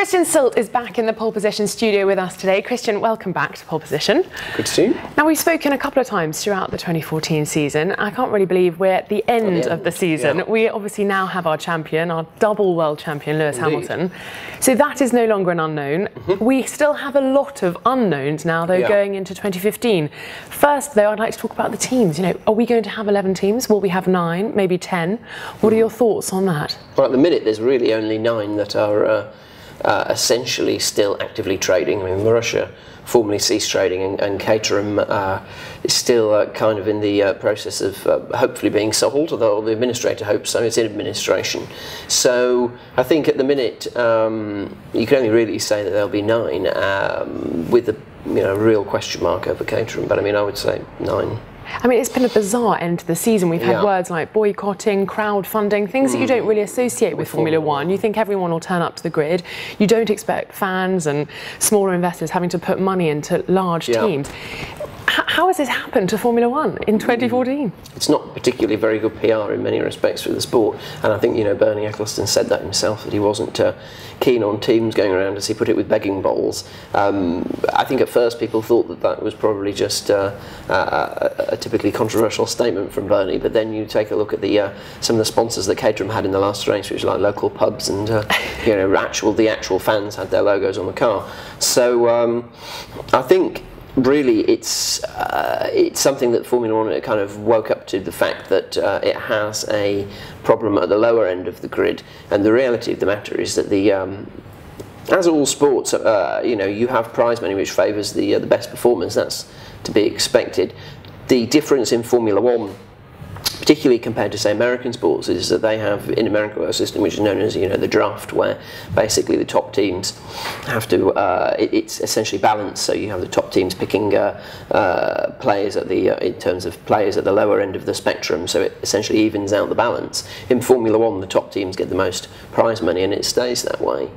Christian Silt is back in the Pole Position studio with us today. Christian, welcome back to Pole Position. Good to see you. Now, we've spoken a couple of times throughout the 2014 season. I can't really believe we're at the end of the season. Yeah. We obviously now have our champion, our double world champion, Lewis Hamilton. So that is no longer an unknown. We still have a lot of unknowns now, though, going into 2015. First, though, I'd like to talk about the teams. You know, are we going to have 11 teams? Will we have 9, maybe 10? What are your thoughts on that? Well, at the minute, there's really only 9 that are essentially still actively trading. I mean, Marussia formerly ceased trading, and Caterham is still kind of in the process of hopefully being sold, although the administrator hopes so. It's in administration. So I think at the minute you can only really say that there'll be 9 with a real question mark over Caterham. But I mean, I would say 9. I mean, it's been a bizarre end to the season. We've had words like boycotting, crowdfunding, things that you don't really associate with Formula One. You think everyone will turn up to the grid. You don't expect fans and smaller investors having to put money into large teams. How has this happened to Formula One in 2014? It's not particularly very good PR in many respects for the sport, and I think Bernie Ecclestone said that himself, that he wasn't keen on teams going around, as he put it, with begging bowls. I think at first people thought that that was probably just a typically controversial statement from Bernie, but then you take a look at some of the sponsors that Caterham had in the last race, which was like local pubs and the actual fans had their logos on the car. So I think really it's something that Formula One kind of woke up to, the fact that it has a problem at the lower end of the grid, and the reality of the matter is that as all sports, you have prize money which favours the best performance. That's to be expected. The difference in Formula One, particularly compared to, say, American sports, is that they have in America a system which is known as the draft, where basically the top teams have to it's essentially balanced. So you have the top teams picking players at in terms of players at the lower end of the spectrum, so it essentially evens out the balance. In Formula One, the top teams get the most prize money, and it stays that way.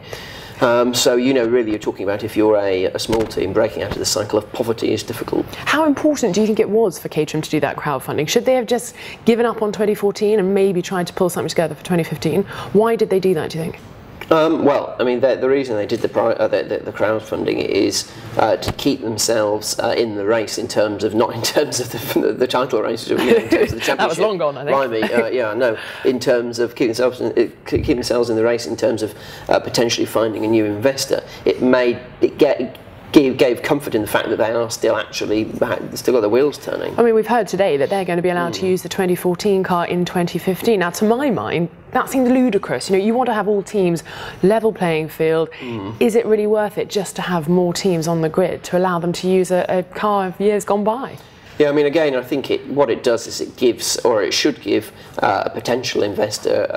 So really you're talking about, if you're a small team, breaking out of the cycle of poverty is difficult. How important do you think it was for Caterham to do that crowdfunding? Should they have just given up on 2014 and maybe tried to pull something together for 2015? Why did they do that, do you think? Well, I mean, the reason they did the crowdfunding is to keep themselves in the race, not in terms of the title race, in terms of the championship. That was long gone, I think. In terms of keeping themselves in the race, in terms of potentially finding a new investor. It gave comfort in the fact that they are still got their wheels turning. I mean, we've heard today that they're going to be allowed to use the 2014 car in 2015. Now, to my mind, that seems ludicrous. You want to have all teams level playing field. Is it really worth it just to have more teams on the grid to allow them to use a car of years gone by? Yeah, I mean, again, I think what it does is it gives, or it should give, a potential investor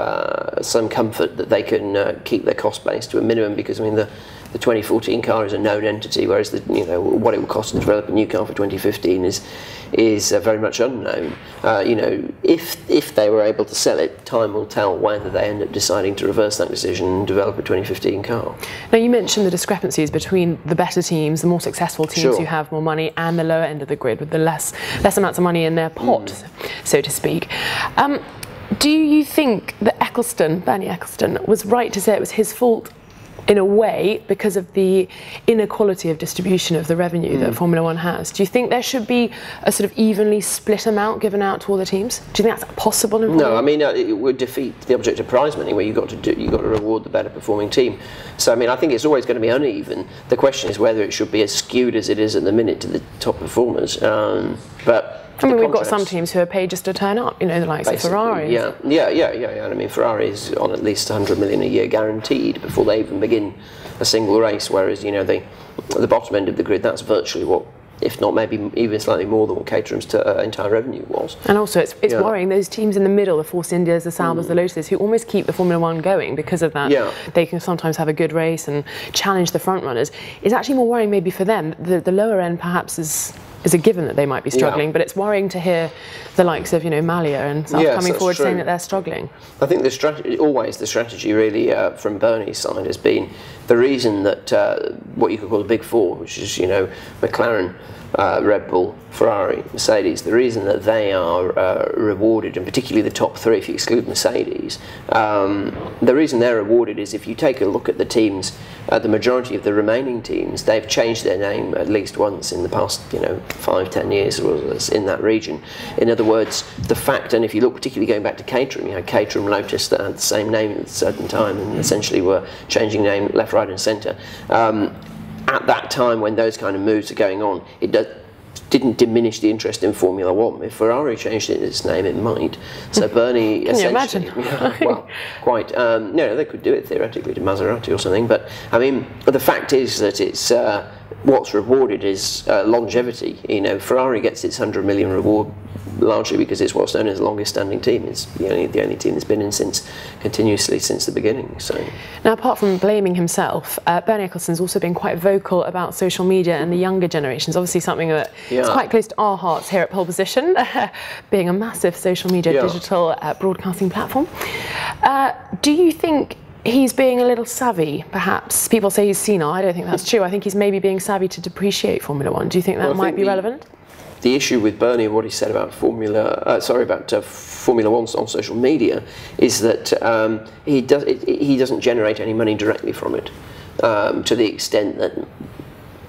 some comfort that they can keep their cost base to a minimum, because I mean the 2014 car is a known entity, whereas what it will cost to develop a new car for 2015 is very much unknown. If they were able to sell it, time will tell whether they end up deciding to reverse that decision and develop a 2015 car. Now, you mentioned the discrepancies between the better teams, the more successful teams who have more money, and the lower end of the grid with the less amounts of money in their pot, so to speak. Do you think that Bernie Ecclestone, was right to say it was his fault in a way because of the inequality of distribution of the revenue that Formula One has? Do you think there should be a sort of evenly split amount given out to all the teams? Do you think that's possible in Formula One? No, I mean, it would defeat the object of prize money, where you've got to reward the better performing team. So I mean, I think it's always going to be uneven. The question is whether it should be as skewed as it is at the minute to the top performers. But I mean, we've got some teams who are paid just to turn up, the likes of Ferrari. Yeah. I mean, Ferrari is on at least 100 million a year guaranteed before they even begin a single race, whereas, the bottom end of the grid, that's virtually what, if not maybe even slightly more than what Caterham's entire revenue was. And also it's worrying, those teams in the middle, the Force Indias, the Saubers, the Lotuses, who almost keep the Formula One going because of that. They can sometimes have a good race and challenge the front runners. It's actually more worrying maybe for them. The lower end perhaps is a given that they might be struggling, but it's worrying to hear the likes of Malia and stuff coming forward saying that they're struggling. I think the strategy really from Bernie's side has been the reason that what you could call the big four, which is McLaren, Red Bull, Ferrari, Mercedes, the reason that they are rewarded, and particularly the top three if you exclude Mercedes, the reason they're rewarded is if you take a look at the teams, the majority of the remaining teams, they've changed their name at least once in the past 5-10 years or in that region. In other words, the fact, and if you look particularly going back to Caterham, Caterham, Lotus, that had the same name at a certain time and essentially were changing name left, right and centre. At that time when those kind of moves are going on, it didn't diminish the interest in Formula One. If Ferrari changed its name, it might. So Bernie essentially, well, quite. They could do it theoretically to Maserati or something. But I mean, the fact is that it's what's rewarded is longevity. Ferrari gets its 100 million reward largely because it's what's known as the longest standing team. It's the only team that's been in continuously since the beginning. So now, apart from blaming himself, Bernie Ecclestone's also been quite vocal about social media and the younger generations. Obviously, something that is quite close to our hearts here at Pole Position, being a massive social media digital broadcasting platform. Do you think he's being a little savvy, perhaps? People say he's senile. I don't think that's true. I think he's maybe being savvy to depreciate Formula One. Do you think that might be relevant? The issue with Bernie and what he said about Formula One on social media is that he doesn't generate any money directly from it, to the extent that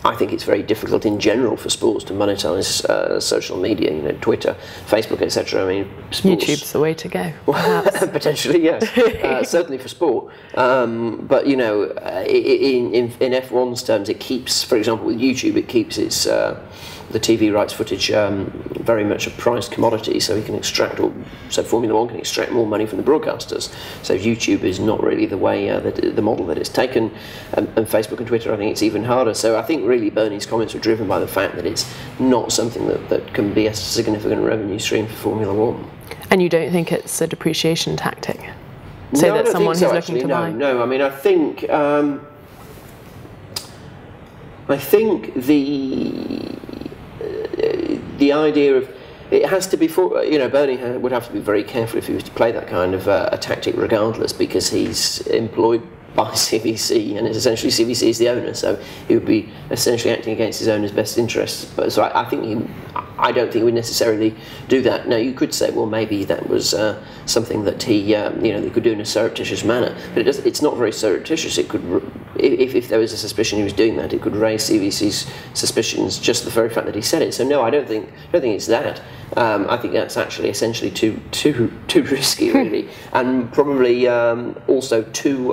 I think it's very difficult in general for sports to monetize social media, Twitter, Facebook, etc. I mean, YouTube's the way to go. Potentially, yes. Certainly for sport. But in F1's terms, it keeps, for example, with YouTube, it keeps its the TV rights footage very much a priced commodity, so he can extract, so Formula One can extract more money from the broadcasters. So YouTube is not really the way, the model that it's taken, and Facebook and Twitter, I think it's even harder. So I think really Bernie's comments were driven by the fact that it's not something that can be a significant revenue stream for Formula One. And you don't think it's a depreciation tactic? So no, that someone who's looking to buy? No, I mean, I think the idea of it has to be Bernie would have to be very careful if he was to play that kind of a tactic regardless, because he's employed by CVC and essentially CVC is the owner, so he would be essentially acting against his owner's best interests. But so I don't think he would necessarily do that. Now you could say, well, maybe that was something that he they could do in a surreptitious manner, but it's not very surreptitious. It could, if there was a suspicion he was doing that, it could raise CVC's suspicions, just the very fact that he said it. So no, I don't think it's that. I think that's actually essentially too risky, really, and probably also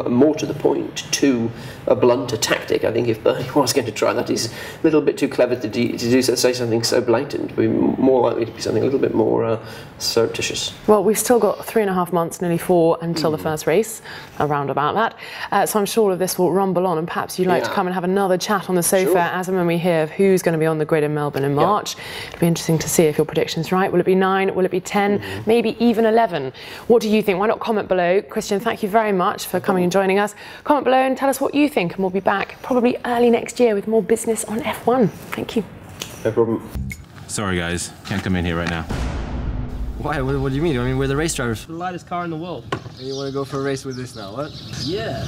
more to the point, too a blunter tactic. I think if Bernie was going to try that, he's a little bit too clever to do so, say something so blatant. We're more likely to be something a little bit more surreptitious. Well, we've still got 3.5 months, nearly 4, until the first race, around about that. So I'm sure all of this will rumble on, and perhaps you'd like to come and have another chat on the sofa as and when we hear of who's going to be on the grid in Melbourne in March. It'll be interesting to see if your prediction's right. Will it be 9? Will it be 10? Maybe even 11? What do you think? Why not comment below? Christian, thank you very much for coming and joining us. Comment below and tell us what you think, and we'll be back probably early next year with more business on F1. Thank you. No problem. Sorry guys, can't come in here right now. Why? What do you mean? I mean, we're the race drivers. The lightest car in the world. And you want to go for a race with this now, what? Yeah.